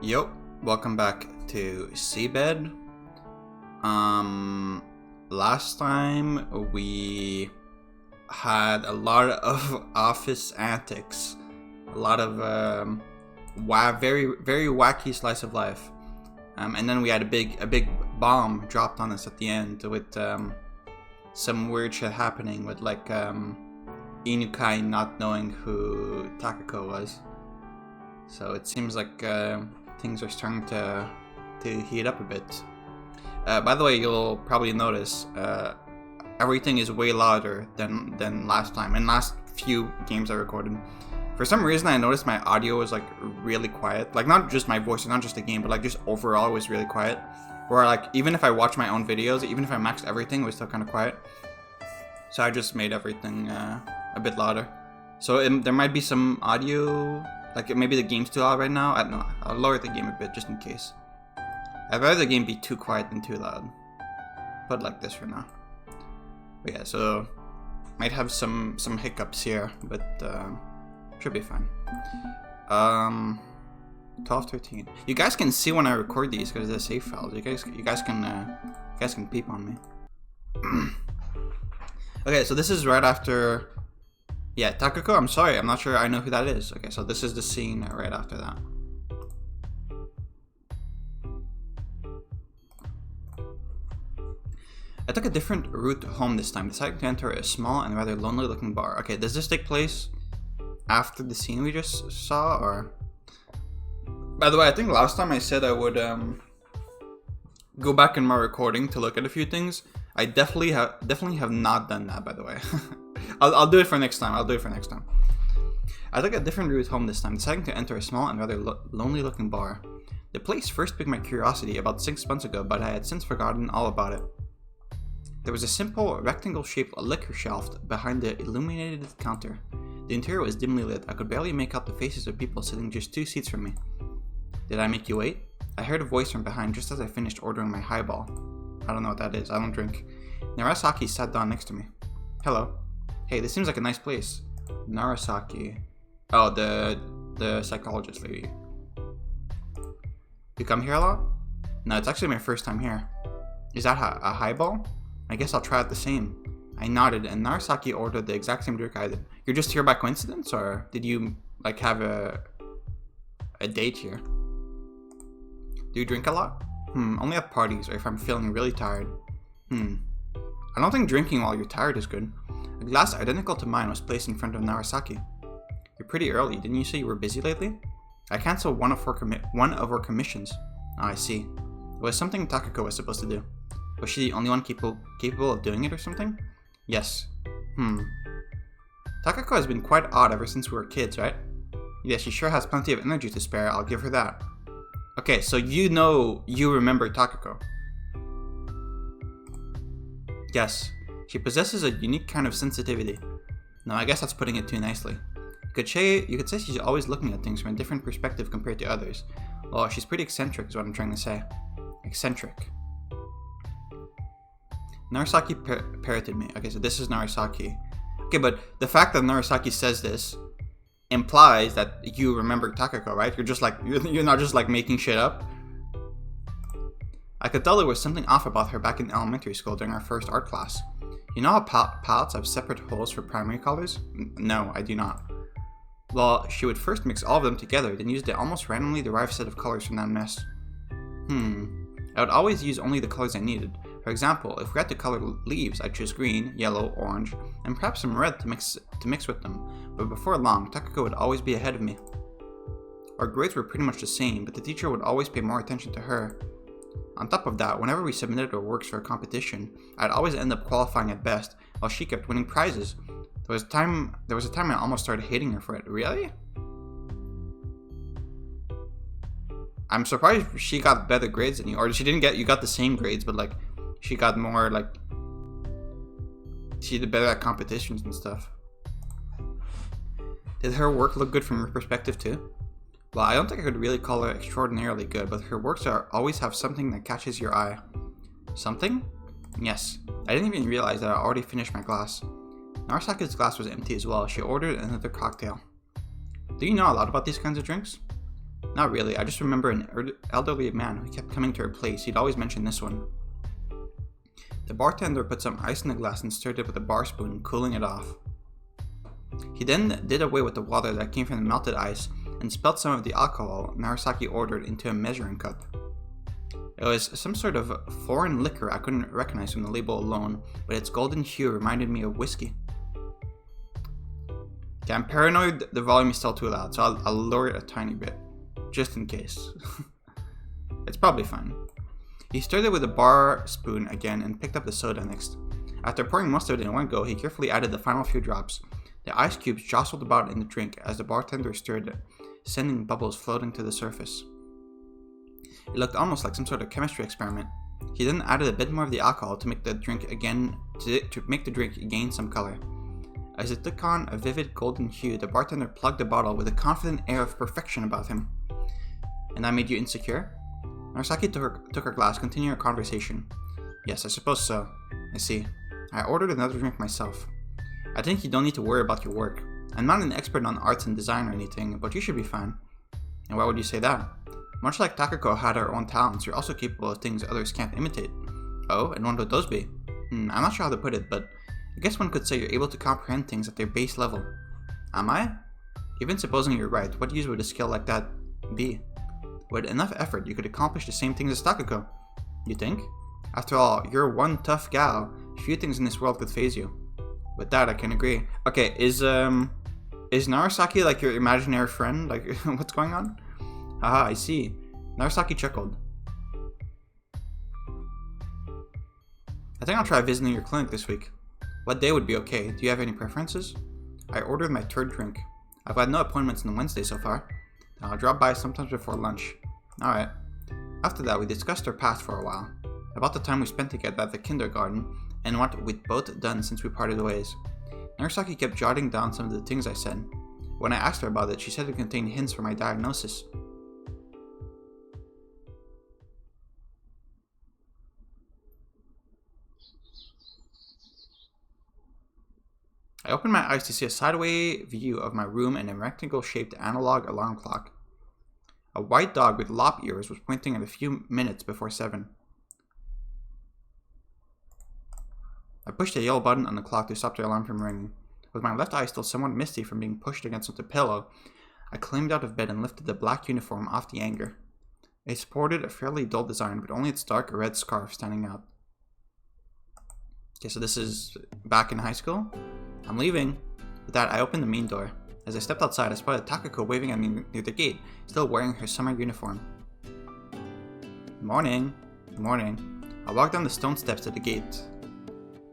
Yo, welcome back to SeaBed. Last time we had a lot of office antics, a lot of very wacky slice of life, and then we had a big bomb dropped on us at the end with some weird shit happening with like Inukai not knowing who Takako was. So it seems like things are starting to heat up a bit. By the way, you'll probably notice everything is way louder than last time and last few games I recorded. For some reason, I noticed my audio was like really quiet. Like not just my voice, not just the game, but like just overall was really quiet. Where like even if I watch my own videos, even if I maxed everything, it was still kind of quiet. So I just made everything a bit louder. So there might be some audio. Like, maybe the game's too loud right now. I don't know. I'll lower the game a bit just in case. I'd rather the game be too quiet than too loud. But like this for now. But yeah, so might have some hiccups here, but should be fine. 12:13. You guys can see when I record these because they're save files. You guys can peep on me. Okay, so this is right after. Yeah, Takako, I'm sorry, I'm not sure I know who that is. Okay, so this is the scene right after that. I took a different route home this time, deciding to enter a small and rather lonely looking bar. Okay, does this take place after the scene we just saw, or? By the way, I think last time I said I would go back in my recording to look at a few things. I definitely have not done that, by the way. I'll do it for next time. I took a different route home this time, deciding to enter a small and rather lonely looking bar. The place first piqued my curiosity about 6 months ago, but I had since forgotten all about it. There was a simple rectangle-shaped liquor shelf behind the illuminated counter. The interior was dimly lit. I could barely make out the faces of people sitting just 2 seats from me. Did I make you wait? I heard a voice from behind just as I finished ordering my highball. I don't know what that is. I don't drink. Narasaki sat down next to me. Hello. Hey, this seems like a nice place. Narasaki. Oh, the psychologist lady. You come here a lot? No, it's actually my first time here. Is that a highball? I guess I'll try it the same. I nodded, and Narasaki ordered the exact same drink I did. You're just here by coincidence, or did you like have a date here? Do you drink a lot? Only at parties or if I'm feeling really tired. I don't think drinking while you're tired is good. A glass identical to mine was placed in front of Narasaki. You're pretty early. Didn't you say you were busy lately? I canceled one of our commissions. Oh, I see. It was something Takako was supposed to do. Was she the only one capable of doing it or something? Yes. Takako has been quite odd ever since we were kids, right? Yeah, she sure has plenty of energy to spare, I'll give her that. Okay, so you remember Takako. Yes. She possesses a unique kind of sensitivity. No, I guess that's putting it too nicely. You could say she's always looking at things from a different perspective compared to others. Well, she's pretty eccentric is what I'm trying to say. Eccentric. Narasaki parroted me. Okay, so this is Narasaki. Okay, but the fact that Narasaki says this implies that you remember Takako, right? You're not just like making shit up. I could tell there was something off about her back in elementary school during our first art class. You know how palettes have separate holes for primary colors? No, I do not. Well, she would first mix all of them together, then use the almost randomly derived set of colors from that mess. I would always use only the colors I needed. For example, if we had to color leaves, I'd choose green, yellow, orange, and perhaps some red to mix with them. But before long, Takako would always be ahead of me. Our grades were pretty much the same, but the teacher would always pay more attention to her. On top of that, whenever we submitted our works for a competition, I'd always end up qualifying at best, while she kept winning prizes. There was a time I almost started hating her for it. Really? I'm surprised she got better grades than you, or you got the same grades, but like she got more like she did better at competitions and stuff. Did her work look good from your perspective too? Well, I don't think I could really call her extraordinarily good, but her works always have something that catches your eye. Something? Yes. I didn't even realize that I already finished my glass. Narasaki's glass was empty as well. She ordered another cocktail. Do you know a lot about these kinds of drinks? Not really, I just remember an elderly man who kept coming to her place. He'd always mention this one. The bartender put some ice in the glass and stirred it with a bar spoon, cooling it off. He then did away with the water that came from the melted ice and spilled some of the alcohol Narasaki ordered into a measuring cup. It was some sort of foreign liquor I couldn't recognize from the label alone, but its golden hue reminded me of whiskey. Okay, I'm paranoid the volume is still too loud, so I'll lower it a tiny bit, just in case. It's probably fine. He stirred it with a bar spoon again and picked up the soda next. After pouring most of it in one go, he carefully added the final few drops. The ice cubes jostled about in the drink as the bartender stirred it, sending bubbles floating to the surface. It looked almost like some sort of chemistry experiment. He then added a bit more of the alcohol to make the drink gain some color. As it took on a vivid golden hue, the bartender plugged the bottle with a confident air of perfection about him. And that made you insecure? Narasaki took her glass, continuing her conversation. Yes, I suppose so. I see. I ordered another drink myself. I think you don't need to worry about your work. I'm not an expert on arts and design or anything, but you should be fine. And why would you say that? Much like Takako had her own talents, you're also capable of things others can't imitate. Oh, and what would those be? I'm not sure how to put it, but I guess one could say you're able to comprehend things at their base level. Am I? Even supposing you're right, what use would a skill like that be? With enough effort, you could accomplish the same things as Takako. You think? After all, you're one tough gal. Few things in this world could faze you. With that, I can agree. Okay, is Narasaki like your imaginary friend? Like, what's going on? Haha, I see. Narasaki chuckled. I think I'll try visiting your clinic this week. What day would be okay? Do you have any preferences? I ordered my third drink. I've had no appointments on Wednesday so far. I'll drop by sometimes before lunch. Alright. After that, we discussed our past for a while. About the time we spent together at the kindergarten, and what we'd both done since we parted ways. Narasaki kept jotting down some of the things I said. When I asked her about it, she said it contained hints for my diagnosis. I opened my eyes to see a sideways view of my room and a rectangle-shaped analog alarm clock. A white dog with lop ears was pointing at a few minutes before 7. I pushed a yellow button on the clock to stop the alarm from ringing. With my left eye still somewhat misty from being pushed against the pillow, I climbed out of bed and lifted the black uniform off the hanger. It sported a fairly dull design, but only its dark red scarf standing out. Okay, so this is back in high school. I'm leaving. With that, I opened the main door. As I stepped outside, I spotted Takako waving at me near the gate, still wearing her summer uniform. Good morning. Good morning. I walked down the stone steps to the gate.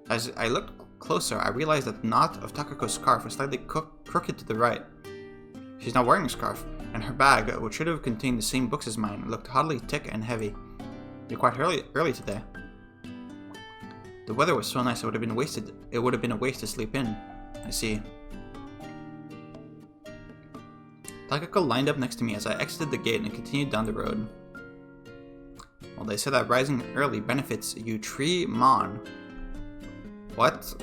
As I looked closer, I realized that the knot of Takako's scarf was slightly crooked to the right. She's not wearing a scarf, and her bag, which should have contained the same books as mine, looked oddly thick and heavy. You're quite early today. The weather was so nice it would have been a waste to sleep in. I see. Takako lined up next to me as I exited the gate and continued down the road. Well, they said that rising early benefits you tree mon. What?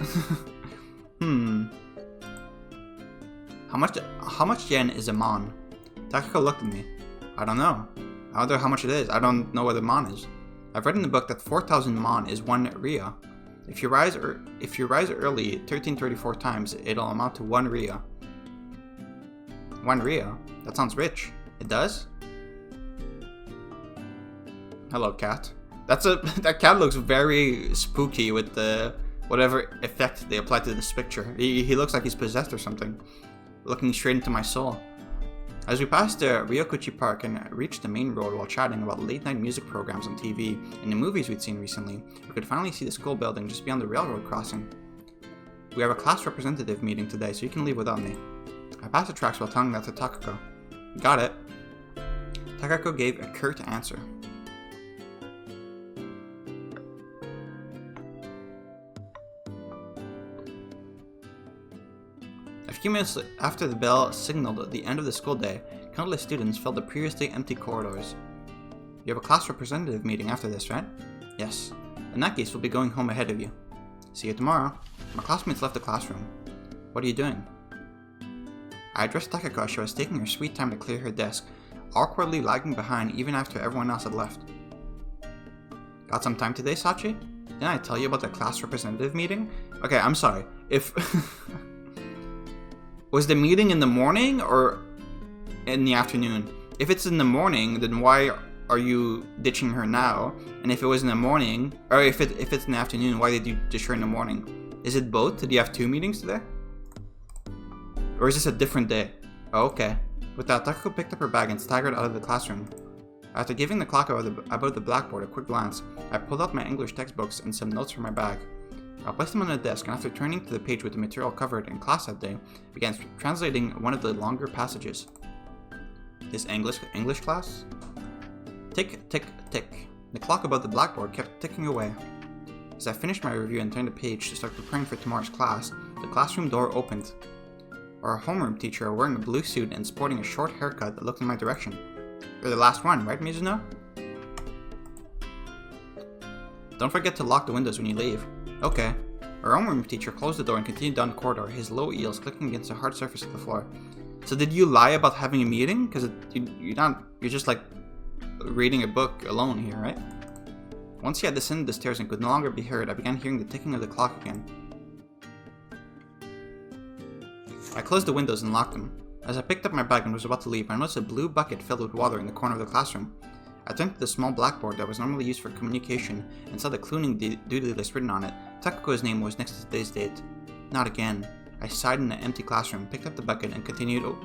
How much yen is a mon? Takako looked at me. I don't know. I wonder how much it is. I don't know what a mon is. I've read in the book that 4,000 mon is 1 ryo. If you rise early 1334 times, it'll amount to 1 ryo. 1 ryo? That sounds rich. It does? Hello, cat. That cat looks very spooky with the whatever effect they applied to this picture. He looks like he's possessed or something, looking straight into my soul. As we passed the Ryokuchi Park and reached the main road while chatting about late-night music programs on TV and the movies we'd seen recently, we could finally see the school building just beyond the railroad crossing. We have a class representative meeting today, so you can leave without me. I passed the tracks while telling that to Takako. Got it. Takako gave a curt answer. A few minutes after the bell signaled the end of the school day, countless students filled the previously empty corridors. You have a class representative meeting after this, right? Yes. In that case, we'll be going home ahead of you. See you tomorrow. My classmates left the classroom. What are you doing? I addressed Takako as she was taking her sweet time to clear her desk, awkwardly lagging behind even after everyone else had left. Got some time today, Sachi? Didn't I tell you about the class representative meeting? Okay, I'm sorry. If... Was the meeting in the morning or in the afternoon? If it's in the morning, then why are you ditching her now? And if it was in the morning, or if it's in the afternoon, why did you ditch her in the morning? Is it both? Did you have 2 meetings today? Or is this a different day? Oh, okay. With that, Takako picked up her bag and staggered out of the classroom. After giving the clock above the blackboard a quick glance, I pulled out my English textbooks and some notes from my bag. I placed them on the desk, and after turning to the page with the material covered in class that day, began translating one of the longer passages. This English class? Tick, tick, tick. The clock above the blackboard kept ticking away. As I finished my review and turned the page to start preparing for tomorrow's class, the classroom door opened. Our homeroom teacher, wearing a blue suit and sporting a short haircut that looked in my direction. You're the last one, right, Mizuno? Don't forget to lock the windows when you leave. Okay. Our homeroom teacher closed the door and continued down the corridor, his low heels clicking against the hard surface of the floor. So did you lie about having a meeting? Because you're just like reading a book alone here, right? Once he had descended the stairs and could no longer be heard, I began hearing the ticking of the clock again. I closed the windows and locked them. As I picked up my bag and was about to leave, I noticed a blue bucket filled with water in the corner of the classroom. I turned to the small blackboard that was normally used for communication and saw the cleaning duty list written on it. Takako's name was next to today's date. Not again. I sighed in the empty classroom, picked up the bucket, and continued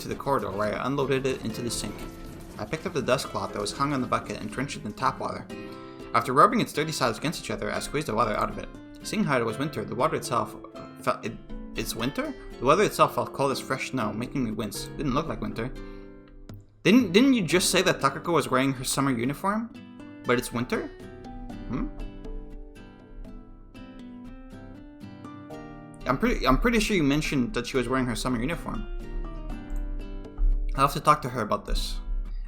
to the corridor where I unloaded it into the sink. I picked up the dust cloth that was hung on the bucket and drenched it in tap water. After rubbing its dirty sides against each other, I squeezed the water out of it. Seeing how it was winter, the water itself it's winter? The weather itself felt cold as fresh snow, making me wince. Didn't look like winter. Didn't you just say that Takako was wearing her summer uniform? But it's winter? I'm pretty sure you mentioned that she was wearing her summer uniform. I'll have to talk to her about this.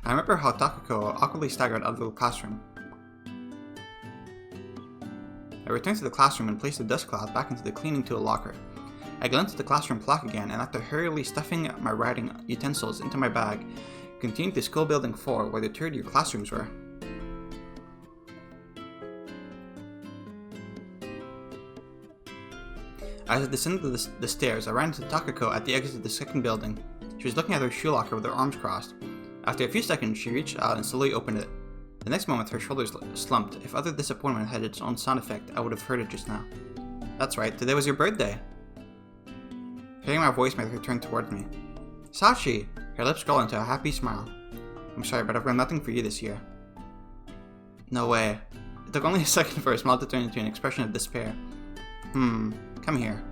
I remember how Takako awkwardly staggered out of the classroom. I returned to the classroom and placed the dust cloth back into the cleaning tool locker. I glanced at the classroom clock again, and after hurriedly stuffing my writing utensils into my bag, continued to School Building 4, where the third-year classrooms were. As I descended the stairs, I ran into Takako at the exit of the second building. She was looking at her shoe locker with her arms crossed. After a few seconds, she reached out and slowly opened it. The next moment, her shoulders slumped. If utter disappointment had its own sound effect, I would have heard it just now. That's right, today was your birthday. Hearing my voice made her turn towards me. Sachi! Her lips curled into a happy smile. I'm sorry, but I've got nothing for you this year. No way. It took only a second for her smile to turn into an expression of despair. Come here.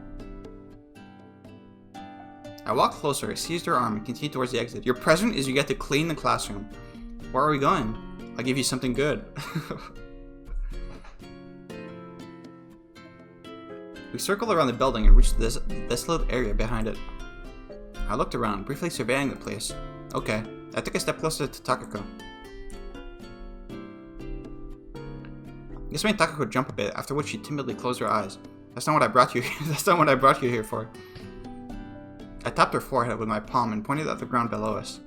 I walked closer, seized her arm, and continued towards the exit. Your present is you get to clean the classroom. Where are we going? I'll give you something good. We circled around the building and reached this desolate area behind it. I looked around, briefly surveying the place. Okay, I took a step closer to Takako. This made Takako jump a bit, after which she timidly closed her eyes. That's not what I brought you here. That's not what I brought you here for. I tapped her forehead with my palm and pointed at the ground below us.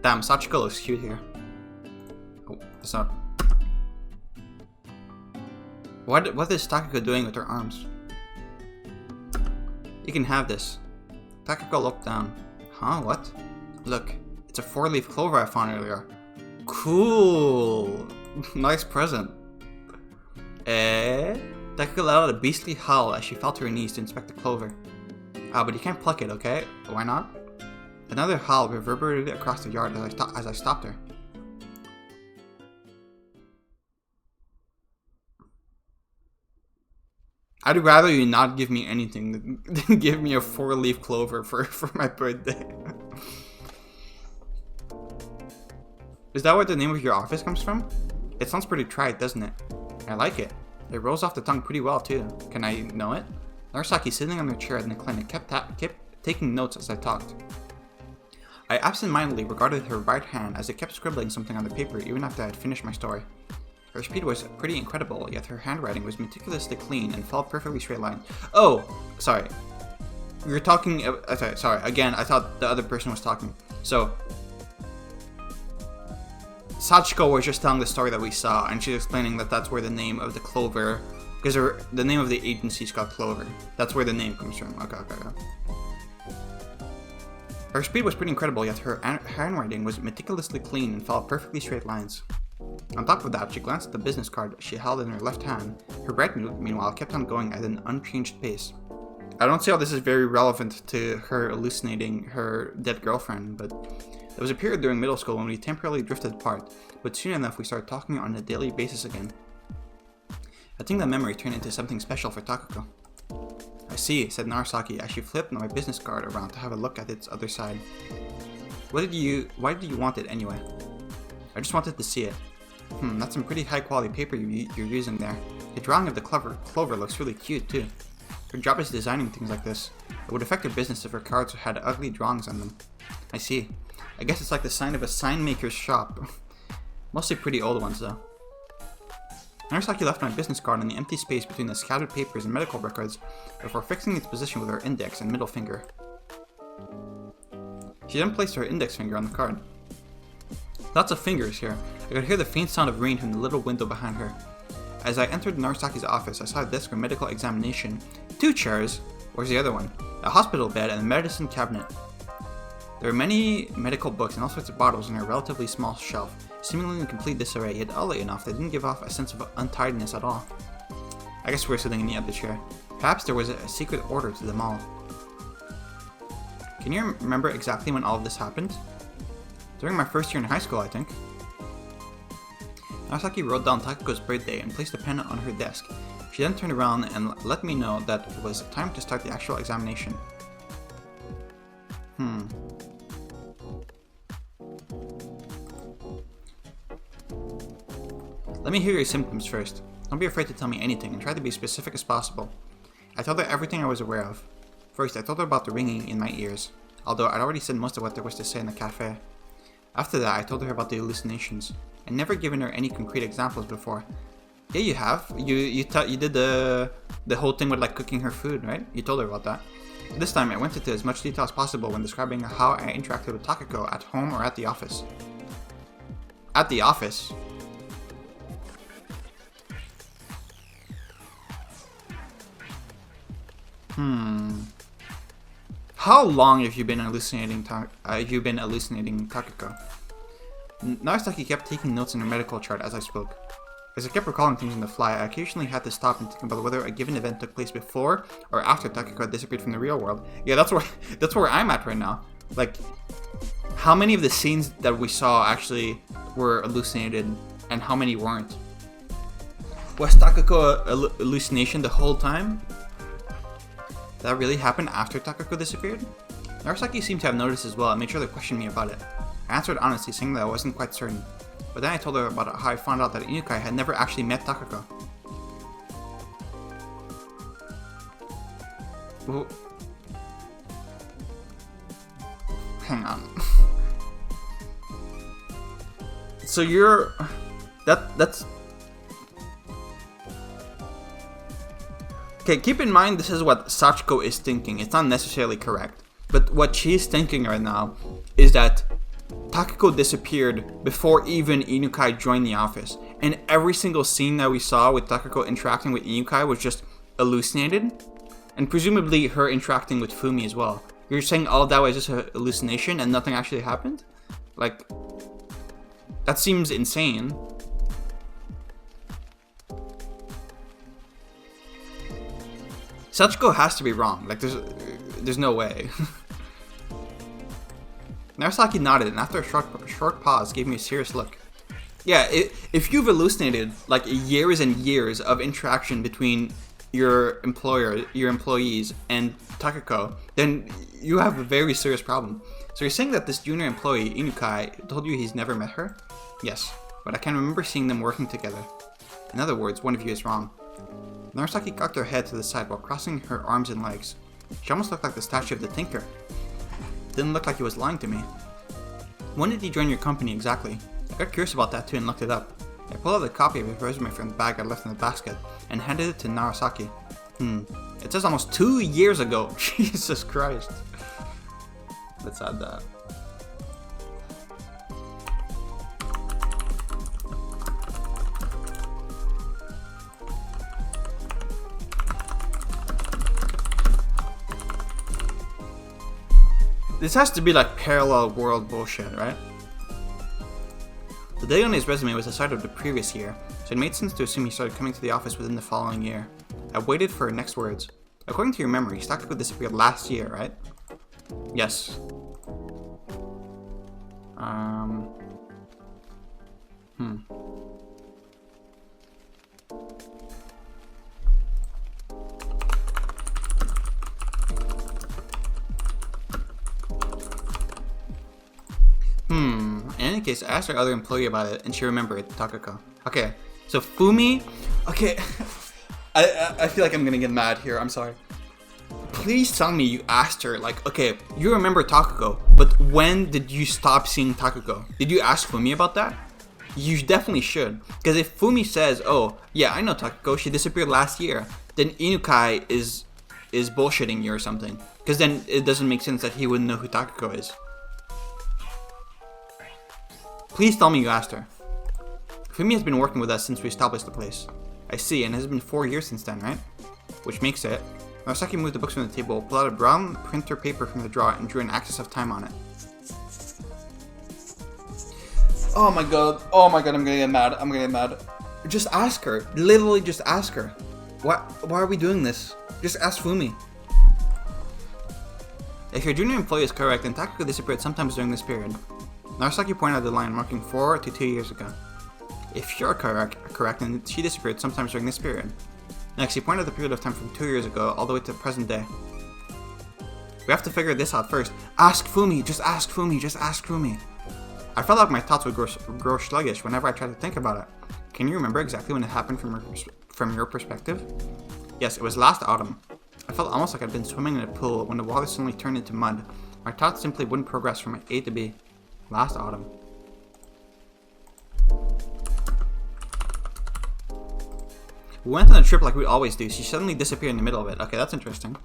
Damn, Sachiko looks cute here. Oh, that's not. What is Takako doing with her arms? You can have this. Takako looked down. Huh? What? Look, it's a 4-leaf clover I found earlier. Cool! Nice present. Takako let out a beastly howl as she fell to her knees to inspect the clover. But you can't pluck it, okay? Why not? Another howl reverberated across the yard as I stopped her. I'd rather you not give me anything than give me a 4-leaf clover for my birthday. Is that where the name of your office comes from? It sounds pretty trite, doesn't it? I like it. It rolls off the tongue pretty well, too. Can I know it? Narasaki, sitting on her chair in the clinic, kept taking notes as I talked. I absentmindedly regarded her right hand as it kept scribbling something on the paper even after I had finished my story. Her speed was pretty incredible, yet her handwriting was meticulously clean and followed perfectly straight lines. Oh, sorry. you're talking... sorry, again, I thought the other person was talking. So, Sachiko was just telling the story that we saw, and she's explaining that that's where the name of the Clover... Because the name of the agency is called Clover. That's where the name comes from. Okay. Her speed was pretty incredible, yet her handwriting was meticulously clean and followed perfectly straight lines. On top of that, she glanced at the business card she held in her left hand. Her right, meanwhile, kept on going at an unchanged pace. I don't see how this is very relevant to her hallucinating her dead girlfriend, but there was a period during middle school when we temporarily drifted apart, but soon enough we started talking on a daily basis again. I think that memory turned into something special for Takako. I see, said Narasaki as she flipped my business card around to have a look at its other side. Why did you want it anyway? I just wanted to see it. That's some pretty high quality paper you're using there. The drawing of the Clover looks really cute too. Her job is designing things like this. It would affect her business if her cards had ugly drawings on them. I see. I guess it's like the sign of a sign maker's shop. Mostly pretty old ones though. Narasaki left my business card in the empty space between the scattered papers and medical records before fixing its position with her index and middle finger. She then placed her index finger on the card. Lots of fingers here. I could hear the faint sound of rain from the little window behind her. As I entered Narasaki's office, I saw a desk for medical examination, 2 chairs, where's the other one, a hospital bed, and a medicine cabinet. There were many medical books and all sorts of bottles in a relatively small shelf, seemingly in complete disarray, yet oddly enough, they didn't give off a sense of untidiness at all. I guess we were sitting in the other chair. Perhaps there was a secret order to them all. Can you remember exactly when all of this happened? During my first year in high school, I think. Narasaki wrote down Takako's birthday and placed a pen on her desk. She then turned around and let me know that it was time to start the actual examination. Let me hear your symptoms first. Don't be afraid to tell me anything and try to be as specific as possible. I told her everything I was aware of. First, I told her about the ringing in my ears, although I'd already said most of what there was to say in the cafe. After that, I told her about the hallucinations. I'd never given her any concrete examples before. Yeah, you have. You did the whole thing with like cooking her food, right? You told her about that. This time, I went into as much detail as possible when describing how I interacted with Takako at home or at the office. At the office? How long have you been hallucinating Takako? Narasaki kept taking notes in her medical chart as I spoke. As I kept recalling things on the fly, I occasionally had to stop and think about whether a given event took place before or after Takako had disappeared from the real world. Yeah, that's where I'm at right now. Like, how many of the scenes that we saw actually were hallucinated and how many weren't? Was Takako a hallucination the whole time? Did that really happen after Takako disappeared? Narasaki seemed to have noticed as well and made sure to question me about it. I answered honestly, saying that I wasn't quite certain. But then I told her about how I found out that Inukai had never actually met Takako. Well, hang on. So you're... That's... Okay, keep in mind this is what Sachiko is thinking. It's not necessarily correct. But what she's thinking right now is that Takako disappeared before even Inukai joined the office. And every single scene that we saw with Takako interacting with Inukai was just hallucinated. And presumably her interacting with Fumi as well. You're saying all of that was just a hallucination and nothing actually happened? Like, that seems insane. Sachiko has to be wrong. Like, there's no way. Narasaki nodded, and after a short pause, gave me a serious look. Yeah, if you've hallucinated like years and years of interaction between your employees, and Takako, then you have a very serious problem. So you're saying that this junior employee, Inukai, told you he's never met her? Yes, but I can remember seeing them working together. In other words, one of you is wrong. Narasaki cocked her head to the side while crossing her arms and legs. She almost looked like the statue of the Tinker. Didn't look like he was lying to me. When did he join your company exactly? I got curious about that too and looked it up. I pulled out a copy of his resume from the bag I left in the basket and handed it to Narasaki. It says almost 2 years ago. Jesus Christ. Let's add that. This has to be like parallel world bullshit, right? The date on his resume was the start of the previous year, so it made sense to assume he started coming to the office within the following year. I waited for her next words. According to your memory, Takako disappeared last year, right? Yes. In any case, I asked our other employee about it, and she remembered Takako. Okay, so Fumi... Okay, I feel like I'm gonna get mad here, I'm sorry. Please tell me you asked her, like, okay, you remember Takako, but when did you stop seeing Takako? Did you ask Fumi about that? You definitely should. Because if Fumi says, oh, yeah, I know Takako, she disappeared last year, then Inukai is bullshitting you or something. Because then it doesn't make sense that he wouldn't know who Takako is. Please tell me you asked her. Fumi has been working with us since we established the place. I see, and it has been 4 years since then, right? Which makes it... Narasaki moved the books from the table, pulled out a brown printer paper from the drawer, and drew an axis of time on it. Oh my god, I'm gonna get mad. Just ask her. Literally just ask her. Why are we doing this? Just ask Fumi. If your junior employee is correct, then Takako disappeared sometimes during this period. Narasaki pointed out the line marking 4 to 2 years ago. If you're correct, then she disappeared sometimes during this period. Next, he pointed out the period of time from 2 years ago all the way to the present day. We have to figure this out first. Ask Fumi, just ask Fumi, just ask Fumi. I felt like my thoughts would grow sluggish whenever I tried to think about it. Can you remember exactly when it happened from your perspective? Yes, it was last autumn. I felt almost like I'd been swimming in a pool when the water suddenly turned into mud. My thoughts simply wouldn't progress from A to B. Last autumn. We went on a trip like we always do. She suddenly disappeared in the middle of it. Okay, that's interesting.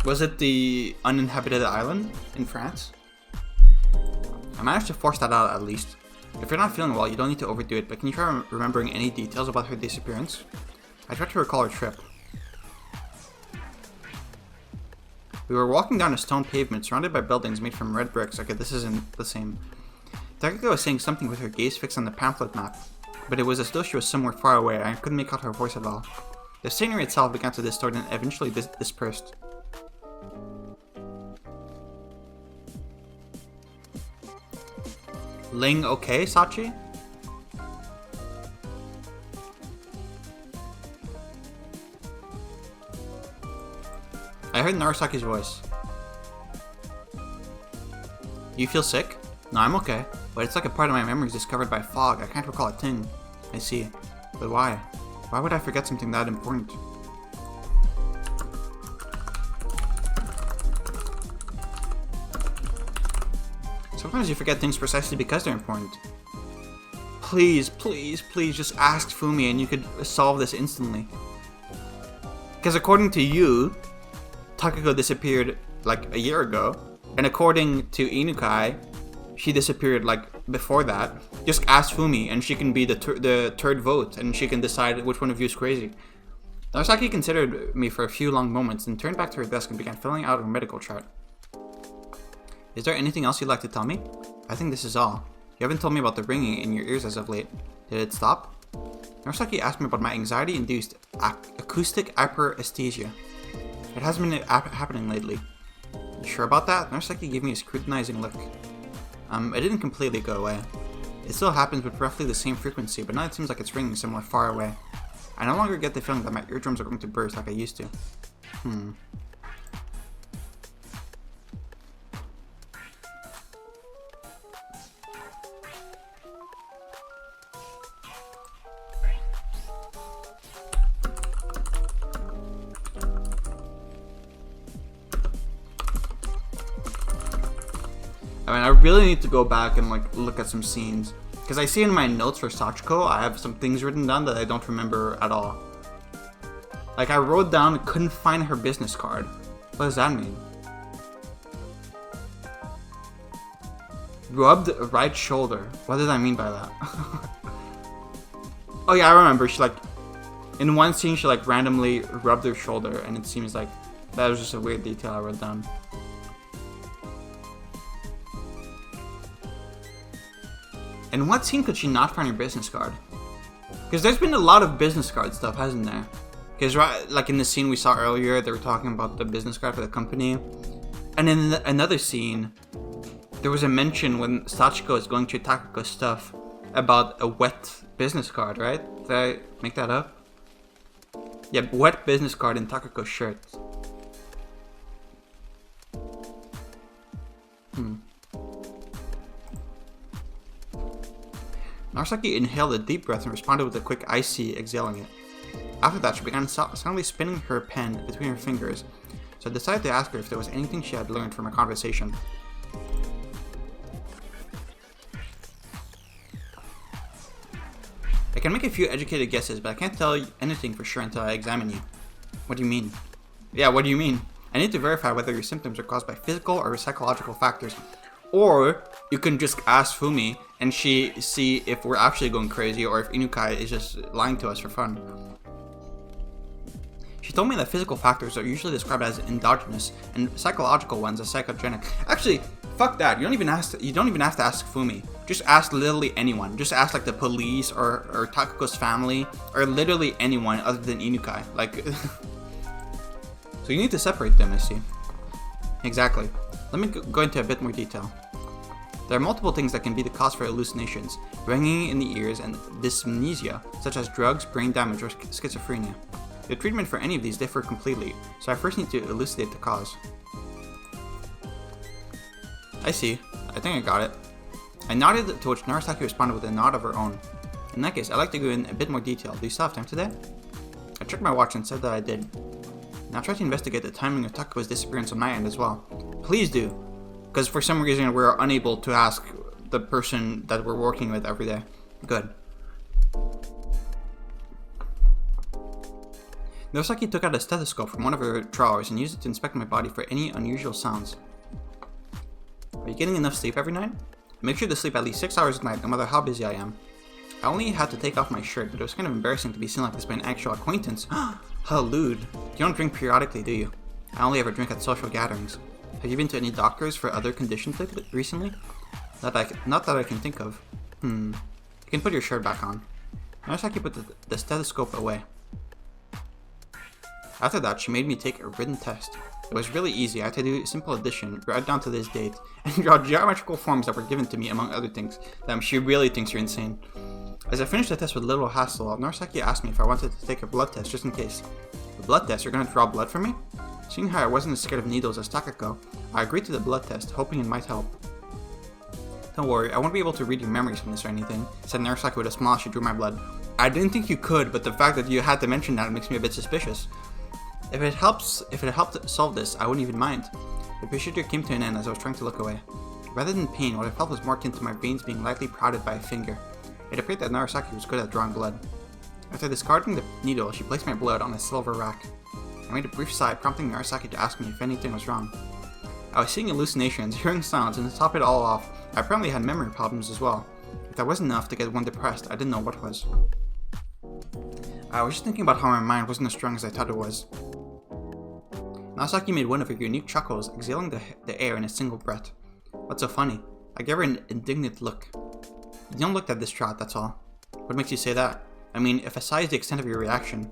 Was it the uninhabited island in France? I managed to force that out at least. If you're not feeling well, you don't need to overdo it, but can you try remembering any details about her disappearance? I tried to recall her trip. We were walking down a stone pavement surrounded by buildings made from red bricks. Okay, this isn't the same. Takako was saying something with her gaze fixed on the pamphlet map, but it was as though she was somewhere far away and I couldn't make out her voice at all. The scenery itself began to distort and eventually dispersed. Ling okay, Sachi? I heard Narasaki's voice. You feel sick? No, I'm okay, but it's like a part of my memory is discovered by fog. I can't recall a thing. I see. But why? Why would I forget something that important? Sometimes you forget things precisely because they're important. Please, please, please just ask Fumi and you could solve this instantly. Because according to you, Takako disappeared like a year ago, and according to Inukai, she disappeared like before that. Just ask Fumi and she can be the third vote and she can decide which one of you is crazy. Narasaki considered me for a few long moments and turned back to her desk and began filling out her medical chart. Is there anything else you'd like to tell me? I think this is all. You haven't told me about the ringing in your ears as of late. Did it stop? Narasaki asked me about my anxiety-induced acoustic hyperesthesia. It hasn't been happening lately. You sure about that? Narasaki gave me a scrutinizing look. It didn't completely go away. It still happens with roughly the same frequency, but now it seems like it's ringing somewhere far away. I no longer get the feeling that my eardrums are going to burst like I used to. I mean, I really need to go back and like look at some scenes, Because I see in my notes for Sachiko, I have some things written down that I don't remember at all. Like, I wrote down, couldn't find her business card. What does that mean? Rubbed right shoulder. What did I mean by that? Oh yeah, I remember. She like, in one scene, she like randomly rubbed her shoulder, and it seems like that was just a weird detail I wrote down. In what scene could she not find her business card? Because there's been a lot of business card stuff, hasn't there? Because right, like in the scene we saw earlier, they were talking about the business card for the company. And in another scene, there was a mention when Sachiko is going to Takako's stuff about a wet business card, right? Did I make that up? Yeah, wet business card in Takako's shirt. Narasaki inhaled a deep breath and responded with a quick "I see," exhaling it. After that, she began silently spinning her pen between her fingers, so I decided to ask her if there was anything she had learned from our conversation. I can make a few educated guesses, but I can't tell you anything for sure until I examine you. What do you mean? Yeah, what do you mean? I need to verify whether your symptoms are caused by physical or psychological factors. Or you can just ask Fumi and she see if we're actually going crazy or if Inukai is just lying to us for fun. She told me that physical factors are usually described as endogenous and psychological ones as psychogenic. Actually, fuck that. You don't even have to ask Fumi. Just ask literally anyone. Just ask like the police or Takako's family or literally anyone other than Inukai. Like so you need to separate them, I see. Exactly. Let me go into a bit more detail. There are multiple things that can be the cause for hallucinations, ringing in the ears, and dysmnesia, such as drugs, brain damage, or schizophrenia. The treatment for any of these differ completely, so I first need to elucidate the cause. I see. I think I got it. I nodded, to which Narasaki responded with a nod of her own. In that case, I'd like to go in a bit more detail. Do you still have time today? I checked my watch and said that I did. Now try to investigate the timing of Takako's disappearance on my end as well. Please do, because for some reason we're unable to ask the person that we're working with every day. Good. Narasaki took out a stethoscope from one of her drawers and used it to inspect my body for any unusual sounds. Are you getting enough sleep every night? Make sure to sleep at least 6 hours a night, no matter how busy I am. I only had to take off my shirt, but it was kind of embarrassing to be seen like this by an actual acquaintance. How lewd. You don't drink periodically, do you? I only ever drink at social gatherings. Have you been to any doctors for other conditions recently? Not that I can think of. You can put your shirt back on. Narasaki put the stethoscope away. After that, she made me take a written test. It was really easy. I had to do simple addition, right down to this date, and draw geometrical forms that were given to me, among other things. Damn, she really thinks you're insane. As I finished the test with little hassle, Narasaki asked me if I wanted to take a blood test just in case. A blood test? You're gonna draw blood from me? Seeing how I wasn't as scared of needles as Takako, I agreed to the blood test, hoping it might help. Don't worry, I won't be able to read your memories from this or anything, said Narasaki with a smile as she drew my blood. I didn't think you could, but the fact that you had to mention that makes me a bit suspicious. If it helped solve this, I wouldn't even mind. The procedure came to an end as I was trying to look away. Rather than pain, what I felt was more akin to my veins being lightly prodded by a finger. It appeared that Narasaki was good at drawing blood. After discarding the needle, she placed my blood on a silver rack. I made a brief sigh, prompting Narasaki to ask me if anything was wrong. I was seeing hallucinations, hearing sounds, and to top it all off, I apparently had memory problems as well. If that wasn't enough to get one depressed, I didn't know what was. I was just thinking about how my mind wasn't as strong as I thought it was. Narasaki made one of her unique chuckles, exhaling the air in a single breath. What's so funny? I gave her an indignant look. You don't look that distraught, that's all. What makes you say that? I mean, if a sigh is the extent of your reaction,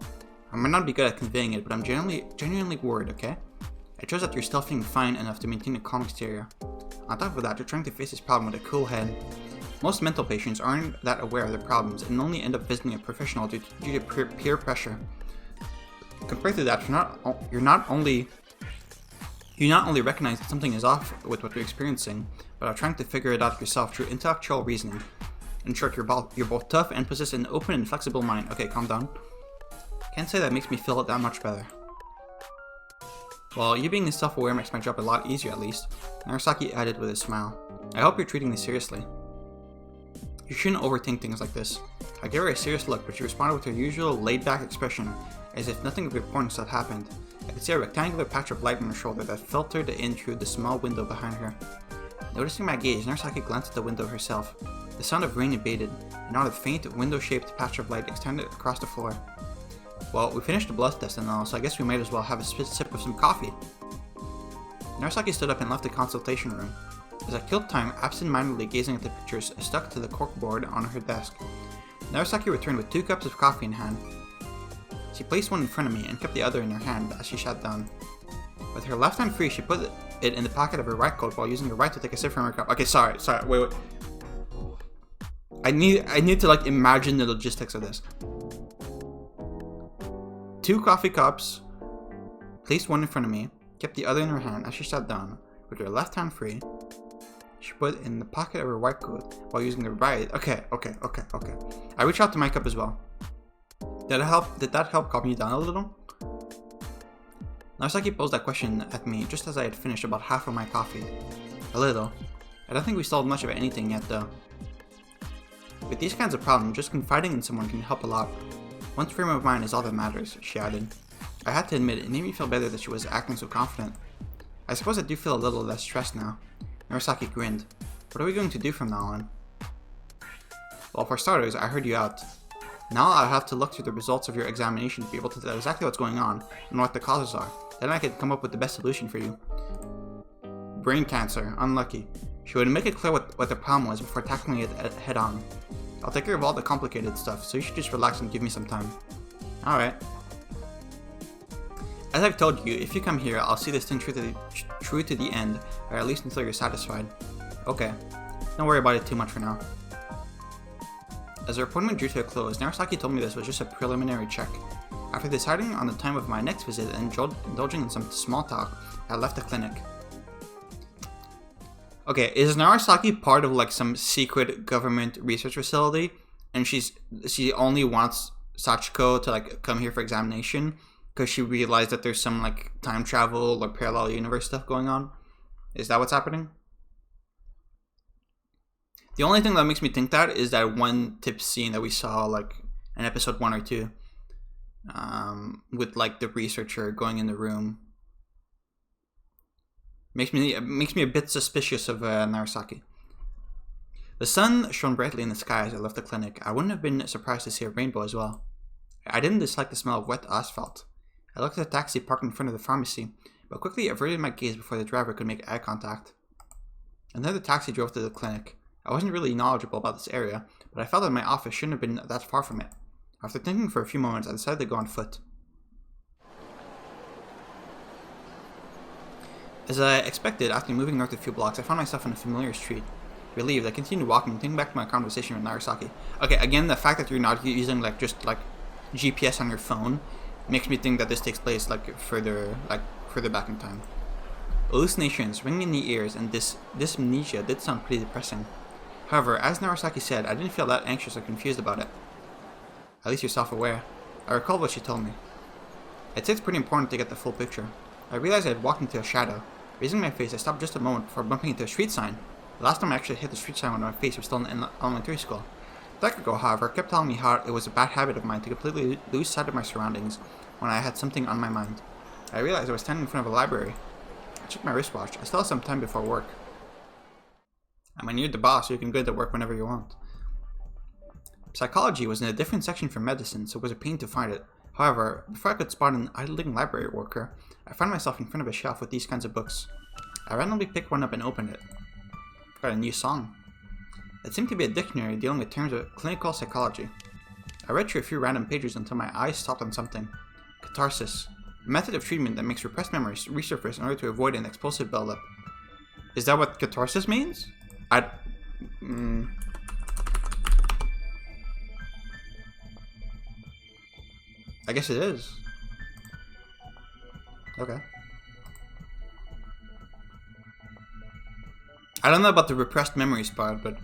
I might not be good at conveying it, but I'm genuinely worried, okay? It shows that you're still feeling fine enough to maintain a calm exterior. On top of that, you're trying to face this problem with a cool head. Most mental patients aren't that aware of their problems and only end up visiting a professional due to peer pressure. Compared to that, you not only recognize that something is off with what you're experiencing, but are trying to figure it out yourself through intellectual reasoning. In short, you're both tough and possess an open and flexible mind. Okay, calm down. Can't say that makes me feel that much better. Well, you being self-aware makes my job a lot easier at least, Narasaki added with a smile. I hope you're treating this seriously. You shouldn't overthink things like this. I gave her a serious look, but she responded with her usual laid-back expression, as if nothing of importance had happened. I could see a rectangular patch of light on her shoulder that filtered in through the small window behind her. Noticing my gaze, Narasaki glanced at the window herself. The sound of rain abated, and now a faint, window-shaped patch of light extended across the floor. Well, we finished the blood test and all, so I guess we might as well have a sip of some coffee. Narasaki stood up and left the consultation room. As I killed time absent-mindedly gazing at the pictures stuck to the corkboard on her desk, Narasaki returned with 2 cups of coffee in hand. She placed one in front of me and kept the other in her hand as she sat down. With her left hand free, she put it in the pocket of her right coat while using her right to take a sip from her cup. Okay, sorry, wait. I need to like imagine the logistics of this. 2 coffee cups, placed one in front of me, kept the other in her hand as she sat down. With her left hand free, she put it in the pocket of her white coat while using the right. Okay. I reached out to my cup as well. Did that help calm you down a little? Narasaki posed that question at me just as I had finished about half of my coffee. A little. I don't think we solved much of anything yet though. With these kinds of problems, just confiding in someone can help a lot. One's frame of mind is all that matters, she added. I had to admit, it made me feel better that she was acting so confident. I suppose I do feel a little less stressed now. Narasaki grinned. What are we going to do from now on? Well, for starters, I heard you out. Now I'll have to look through the results of your examination to be able to tell exactly what's going on and what the causes are. Then I could come up with the best solution for you. Brain cancer. Unlucky. She would make it clear what the problem was before tackling it head on. I'll take care of all the complicated stuff, so you should just relax and give me some time. Alright. As I've told you, if you come here, I'll see this thing true to the end, or at least until you're satisfied. Okay. Don't worry about it too much for now. As our appointment drew to a close, Narasaki told me this was just a preliminary check. After deciding on the time of my next visit and indulging in some small talk, I left the clinic. Okay, is Narasaki part of like some secret government research facility, and she only wants Sachiko to like come here for examination because she realized that there's some like time travel or parallel universe stuff going on? Is that what's happening? The only thing that makes me think that is that one tip scene that we saw like in episode 1 or 2, with like the researcher going in the room. Makes me a bit suspicious of Narasaki. The sun shone brightly in the sky as I left the clinic. I wouldn't have been surprised to see a rainbow as well. I didn't dislike the smell of wet asphalt. I looked at the taxi parked in front of the pharmacy, but quickly averted my gaze before the driver could make eye contact. Another taxi drove to the clinic. I wasn't really knowledgeable about this area, but I felt that my office shouldn't have been that far from it. After thinking for a few moments, I decided to go on foot. As I expected, after moving north a few blocks, I found myself on a familiar street. Relieved, I continued walking and thinking back to my conversation with Narasaki. Okay, again, the fact that you're not using like just like GPS on your phone makes me think that this takes place like further back in time. Hallucinations, ringing in the ears, and this amnesia did sound pretty depressing. However, as Narasaki said, I didn't feel that anxious or confused about it. At least you're self-aware. I recalled what she told me. I'd say it's pretty important to get the full picture. I realized I had walked into a shadow. Raising my face, I stopped just a moment before bumping into a street sign. The last time I actually hit the street sign when my face was still in elementary school. Takako, however, kept telling me how it was a bad habit of mine to completely lose sight of my surroundings when I had something on my mind. I realized I was standing in front of a library. I checked my wristwatch. I still have some time before work. I'm near the boss, so you can go to work whenever you want. Psychology was in a different section from medicine, so it was a pain to find it. However, before I could spot an idling library worker, I found myself in front of a shelf with these kinds of books. I randomly picked one up and opened it. Got a new song. It seemed to be a dictionary dealing with terms of clinical psychology. I read through a few random pages until my eyes stopped on something. Catharsis. A method of treatment that makes repressed memories resurface in order to avoid an explosive buildup. Is that what catharsis means? I guess it is. Okay. I don't know about the repressed memories part, but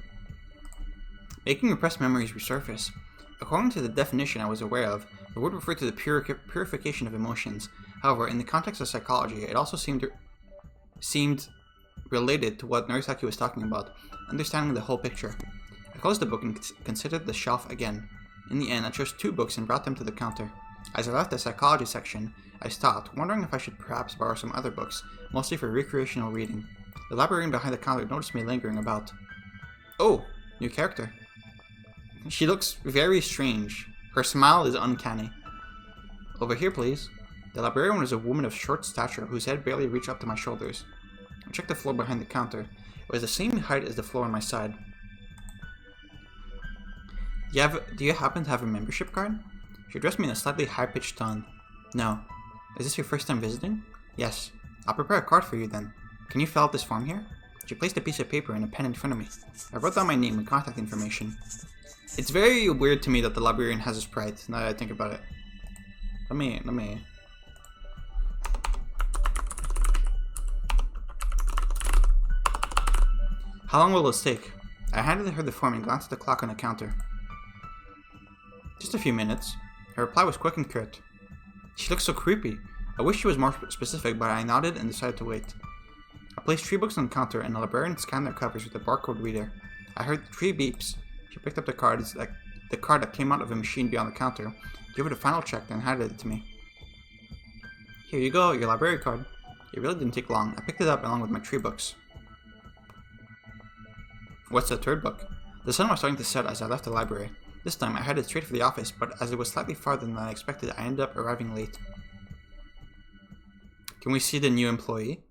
making repressed memories resurface. According to the definition I was aware of, the word referred to the purification of emotions. However, in the context of psychology, it also seemed related to what Narasaki was talking about, understanding the whole picture. I closed the book and considered the shelf again. In the end, I chose 2 books and brought them to the counter. As I left the psychology section, I stopped, wondering if I should perhaps borrow some other books, mostly for recreational reading. The librarian behind the counter noticed me lingering about. Oh, new character. She looks very strange. Her smile is uncanny. Over here, please. The librarian was a woman of short stature whose head barely reached up to my shoulders. I checked the floor behind the counter. It was the same height as the floor on my side. Do you happen to have a membership card? She addressed me in a slightly high-pitched tone. No. Is this your first time visiting? Yes. I'll prepare a card for you then. Can you fill out this form here? She placed a piece of paper and a pen in front of me. I wrote down my name and contact information. It's very weird to me that the librarian has his pride, now that I think about it. Let me... How long will this take? I handed her the form and glanced at the clock on the counter. Just a few minutes. Her reply was quick and curt. She looked so creepy. I wish she was more specific, but I nodded and decided to wait. I placed 3 books on the counter and the librarian scanned their covers with a barcode reader. I heard 3 beeps. She picked up the card that came out of a machine beyond the counter, gave it a final check, then handed it to me. Here you go, your library card. It really didn't take long. I picked it up along with my 3 books. What's the 3rd book? The sun was starting to set as I left the library. This time I headed straight for the office, but as it was slightly farther than I expected, I ended up arriving late. Can we see the new employee?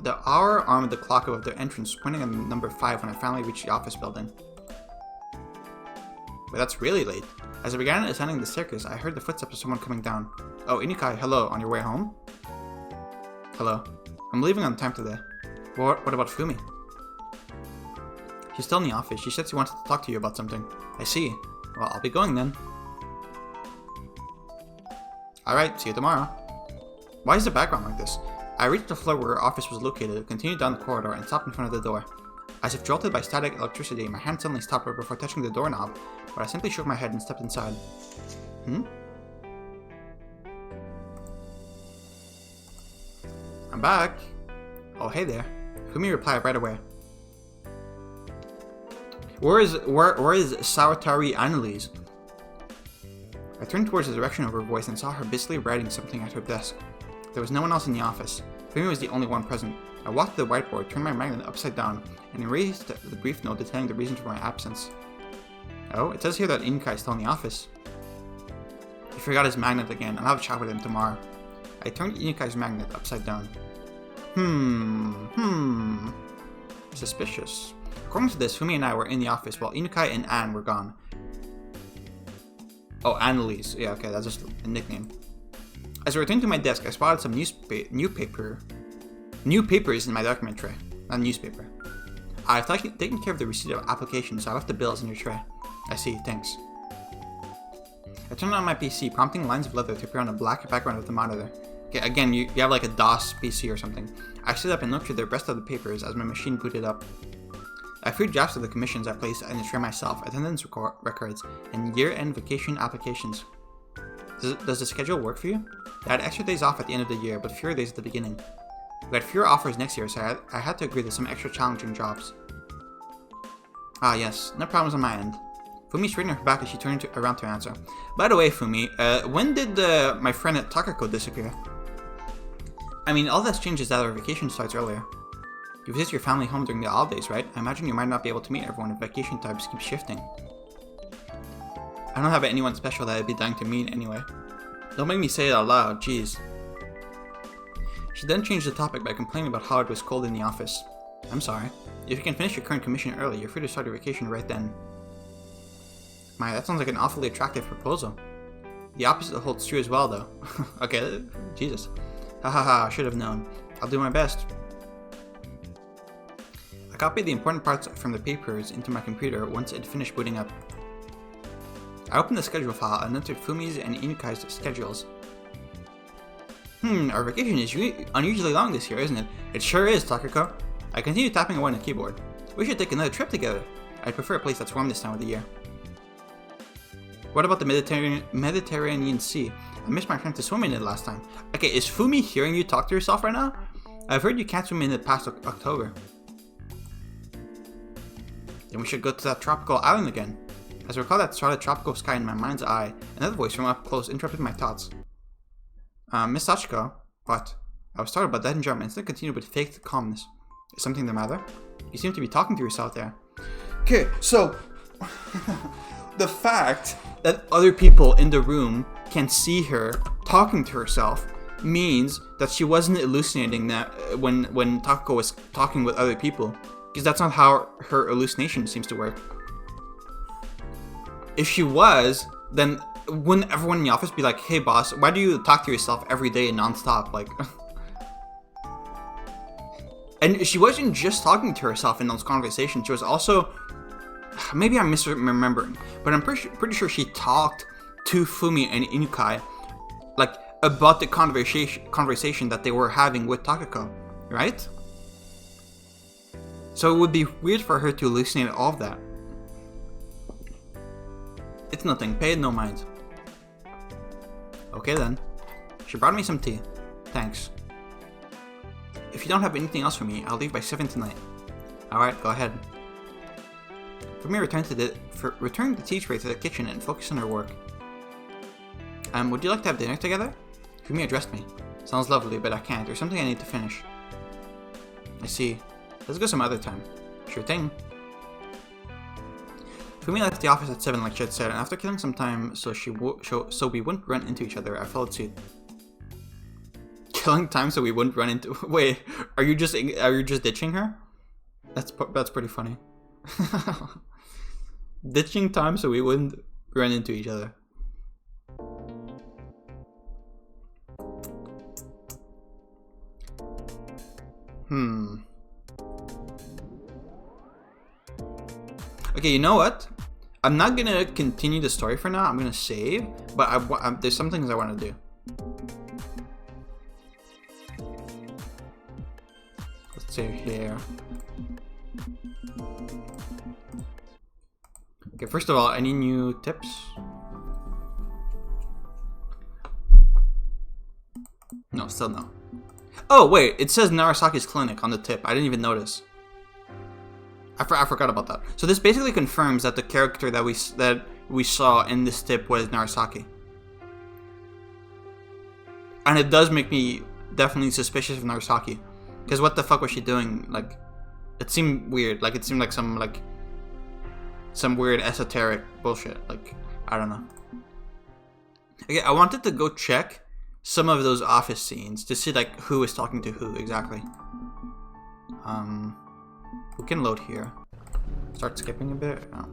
The hour arm of the clock above the entrance was pointing at number 5 when I finally reached the office building. But that's really late. As I began ascending the staircase, I heard the footsteps of someone coming down. Oh, Inukai, hello, on your way home? Hello. I'm leaving on time today. What about Fumi? She's still in the office. She said she wanted to talk to you about something. I see. Well, I'll be going then. Alright, see you tomorrow. Why is the background like this? I reached the floor where her office was located, continued down the corridor, and stopped in front of the door. As if jolted by static electricity, my hand suddenly stopped right before touching the doorknob, but I simply shook my head and stepped inside. I'm back. Oh, hey there. Fumi replied right away. Where is Sawatari Annalise? I turned towards the direction of her voice and saw her busily writing something at her desk. There was no one else in the office. Fumi was the only one present. I walked to the whiteboard, turned my magnet upside down, and erased the brief note detailing the reason for my absence. Oh, it says here that Inukai is still in the office. He forgot his magnet again. I'll have a chat with him tomorrow. I turned Inukai's magnet upside down. Suspicious. According to this, Fumi and I were in the office while Inukai and Anne were gone. Oh, Annalise. Yeah, okay, that's just a nickname. As I returned to my desk, I spotted some new papers in my document tray. Not newspaper. I've taken care of the receipt of application, so I left the bills in your tray. I see, thanks. I turned on my PC, prompting lines of leather to appear on the black background of the monitor. Okay, again, you have like a DOS PC or something. I stood up and looked through the rest of the papers as my machine booted up. I freed drafts of the commissions I placed in the tray myself, attendance records, and year-end vacation applications. Does the schedule work for you? I had extra days off at the end of the year, but fewer days at the beginning. We had fewer offers next year, so I had to agree to some extra challenging jobs. Ah yes, no problems on my end. Fumi straightened her back as she turned around to answer. By the way, Fumi, when did my friend at Takako disappear? I mean, all that's changed is that our vacation starts earlier. You visit your family home during the holidays, right? I imagine you might not be able to meet everyone if vacation times keep shifting. I don't have anyone special that I'd be dying to meet anyway. Don't make me say it out loud, jeez. She then changed the topic by complaining about how it was cold in the office. I'm sorry. If you can finish your current commission early, you're free to start your vacation right then. My, that sounds like an awfully attractive proposal. The opposite holds true as well, though. Okay, Jesus. Hahaha, I should have known. I'll do my best. I copied the important parts from the papers into my computer once it finished booting up. I opened the schedule file and entered Fumi's and Inukai's schedules. Our vacation is unusually long this year, isn't it? It sure is, Takako. I continued tapping away on the keyboard. We should take another trip together. I'd prefer a place that's warm this time of the year. What about the Mediterranean Sea? I missed my friend to swim in it last time. Okay, is Fumi hearing you talk to yourself right now? I've heard you can't swim in it past October. Then we should go to that tropical island again. As I recall that starlit tropical sky in my mind's eye, another voice from up close interrupted my thoughts. Miss Sachiko, what? I was startled by that in German and still continued with fake calmness. Is something the matter? You seem to be talking to yourself there. Okay, so the fact that other people in the room can see her talking to herself means that she wasn't hallucinating that when Takako was talking with other people, because that's not how her hallucination seems to work. If she was, then wouldn't everyone in the office be like, hey boss, why do you talk to yourself every day non-stop? Like, and she wasn't just talking to herself in those conversations, she was also, maybe I'm misremembering, but I'm pretty sure she talked to Fumi and Inukai, like, about the conversation that they were having with Takako, right? So it would be weird for her to hallucinate all of that. It's nothing, pay it no mind. Okay then. She brought me some tea. Thanks. If you don't have anything else for me, I'll leave by 7 tonight. Alright, go ahead. Fumi returned the tea tray to the kitchen and focused on her work. Would you like to have dinner together? Fumi addressed me. Sounds lovely, but I can't. There's something I need to finish. I see. Let's go some other time. Sure thing. Fumi left the office at 7 like she had said, and after killing some time so we wouldn't run into each other, I followed suit. Killing time so we wouldn't run into... Wait, are you just ditching her? That's pretty funny. Ditching time so we wouldn't run into each other. Okay, you know what? I'm not gonna continue the story for now. I'm gonna save, but there's some things I want to do. Let's save here. Okay, first of all, any new tips? No, still no. Oh wait, it says Narasaki's clinic on the tip. I didn't even notice. I forgot about that. So this basically confirms that the character that we saw in this tip was Narasaki. And it does make me definitely suspicious of Narasaki. Because what the fuck was she doing? Like, it seemed weird. Like, it seemed like some weird esoteric bullshit. Like, I don't know. Okay, I wanted to go check some of those office scenes to see like who is talking to who exactly. We can load here. Start skipping a bit. Oh.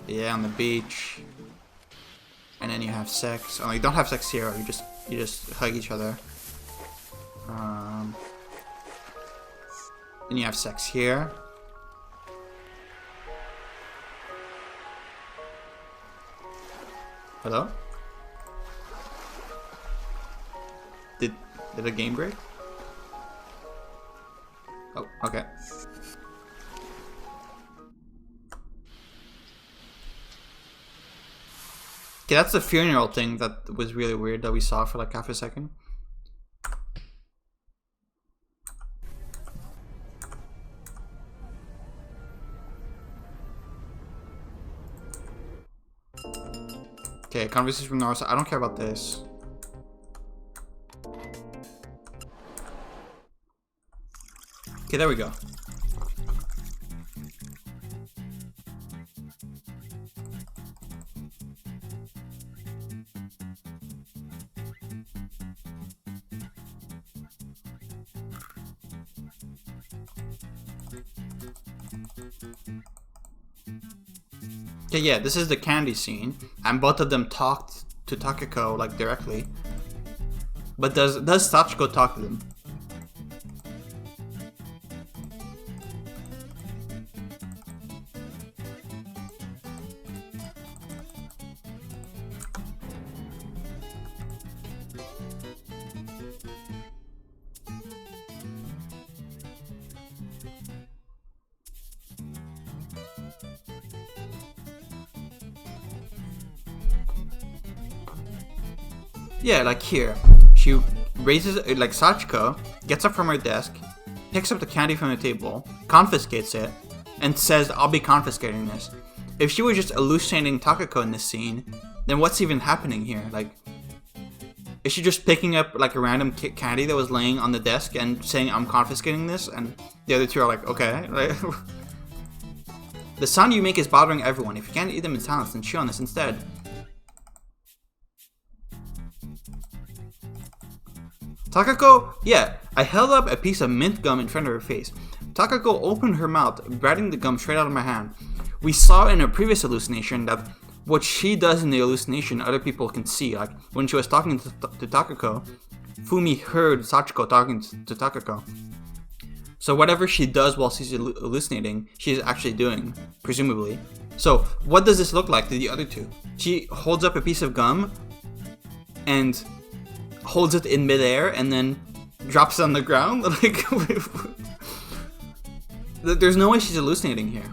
Yeah, on the beach. And then you have sex. Oh, you don't have sex here. You just hug each other. Then you have sex here. Hello? Did the game break? Oh, okay. Okay, that's the funeral thing that was really weird that we saw for like half a second. Okay, conversation from Naruto. I don't care about this. Okay, there we go. Okay, yeah, this is the candy scene, and both of them talked to Takako like directly. But does Sachiko talk to them? Yeah, like here. raises, like Sachiko, gets up from her desk, picks up the candy from the table, confiscates it, and says, I'll be confiscating this. If she was just hallucinating Takako in this scene, then what's even happening here? Like, is she just picking up like a random candy that was laying on the desk and saying, I'm confiscating this? And the other two are like, okay. Like, the sound you make is bothering everyone. If you can't eat them in silence, then chew on this instead. Takako, yeah, I held up a piece of mint gum in front of her face. Takako opened her mouth, biting the gum straight out of my hand. We saw in a previous hallucination that what she does in the hallucination, other people can see. Like, when she was talking to Takako, Fumi heard Sachiko talking to Takako. So whatever she does while she's hallucinating, she's actually doing, presumably. So, what does this look like to the other two? She holds up a piece of gum and holds it in midair and then drops it on the ground. Like, there's no way she's hallucinating here.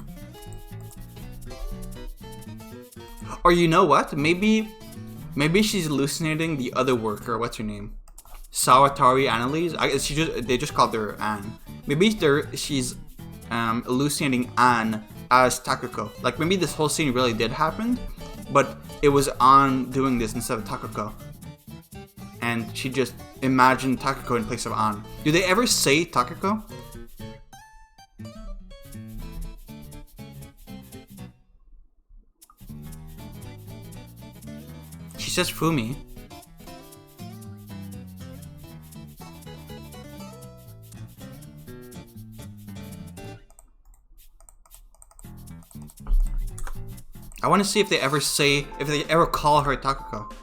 Or you know what? Maybe she's hallucinating the other worker. What's her name? Sawatari Annalise. They just called her Anne. Maybe she's hallucinating Anne as Takako. Like, maybe this whole scene really did happen, but it was Anne doing this instead of Takako. And she just imagined Takako in place of Anne. Do they ever say Takako? She says Fumi. I want to see if they ever call her Takako.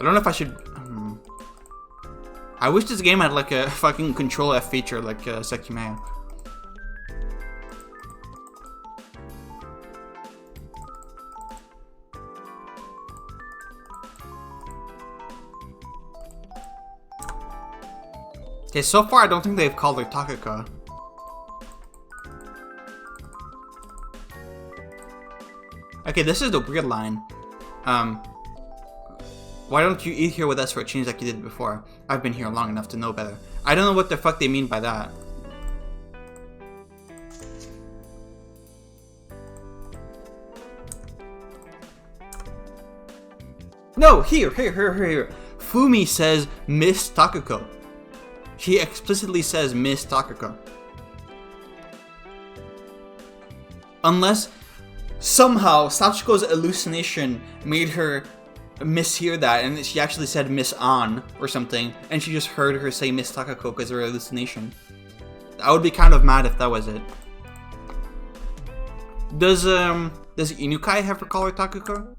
I don't know if I should. I wish this game had like a fucking Control F feature like Sekimeo. Okay, so far I don't think they've called her Takako. Okay, this is the weird line. Why don't you eat here with us for a change like you did before? I've been here long enough to know better. I don't know what the fuck they mean by that. No, here. Fumi says Miss Takako. She explicitly says Miss Takako. Unless somehow Sachiko's hallucination made her mishear that and she actually said Miss An or something and she just heard her say Miss Takako because of her hallucination. I would be kind of mad if that was it. Does Inukai have to call her Takako?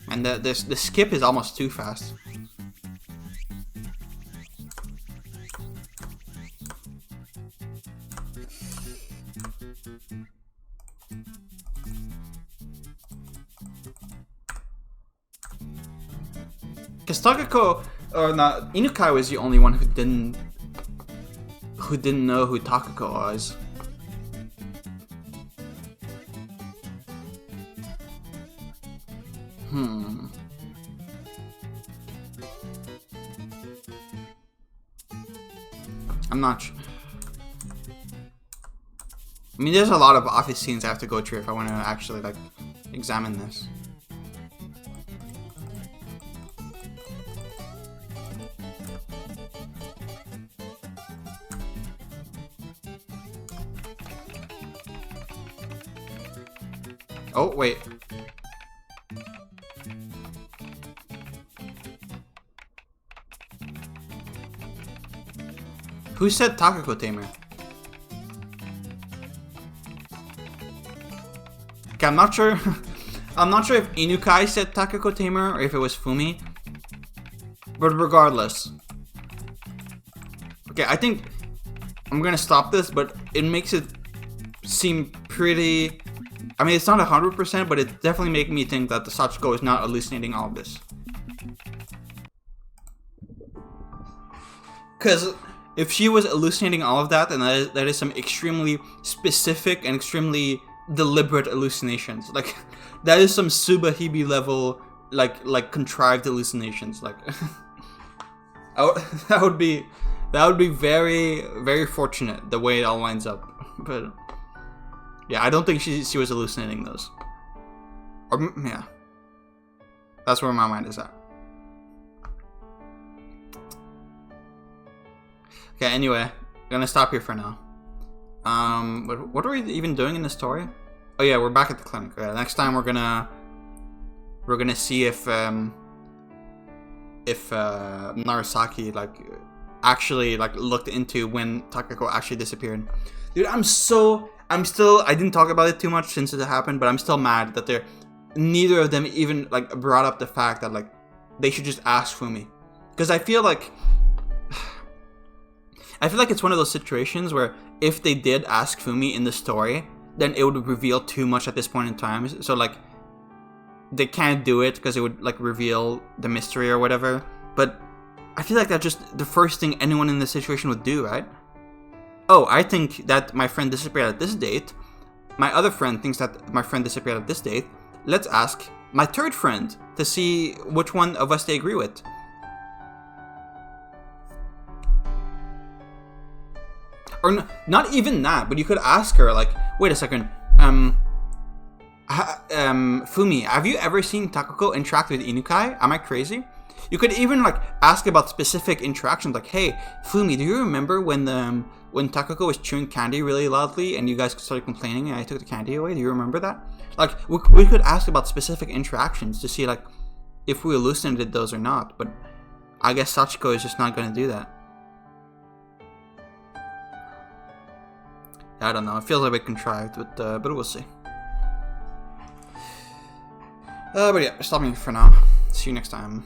And the skip is almost too fast. Because Takako, or not, Inukai was the only one who didn't know who Takako was. I'm not sure. I mean, there's a lot of office scenes I have to go through if I want to actually, like, examine this. Oh, wait. Who said Takako Tamer? Okay, I'm not sure. I'm not sure if Inukai said Takako Tamer or if it was Fumi. But regardless. Okay, I think I'm gonna stop this, but it makes it seem pretty. I mean, it's not 100%, but it's definitely making me think that the Sachiko is not hallucinating all of this. Because if she was hallucinating all of that, then that is some extremely specific and extremely deliberate hallucinations. Like, that is some Subahibi level, like contrived hallucinations. Like, that would be very, very fortunate the way it all lines up. But yeah, I don't think she was hallucinating those. Or yeah, that's where my mind is at. Okay, anyway, I'm gonna stop here for now. What are we even doing in the story? Oh yeah, we're back at the clinic. Okay, next time we're gonna see if Narasaki actually looked into when Takako actually disappeared. Dude, I didn't talk about it too much since it happened, but I'm still mad that neither of them even brought up the fact that they should just ask Fumi, because I feel like it's one of those situations where if they did ask Fumi in the story, then it would reveal too much at this point in time. So they can't do it because it would reveal the mystery or whatever. But I feel like that's just the first thing anyone in this situation would do, right? Oh, I think that my friend disappeared at this date. My other friend thinks that my friend disappeared at this date. Let's ask my third friend to see which one of us they agree with. Or not even that, but you could ask her, wait a second, Fumi, have you ever seen Takako interact with Inukai? Am I crazy? You could even ask about specific interactions, like, hey, Fumi, do you remember when Takako was chewing candy really loudly and you guys started complaining and I took the candy away? Do you remember that? We could ask about specific interactions to see if we hallucinated those or not, but I guess Sachiko is just not going to do that. I don't know. It feels a bit contrived, but we'll see. But yeah, stopping for now. See you next time.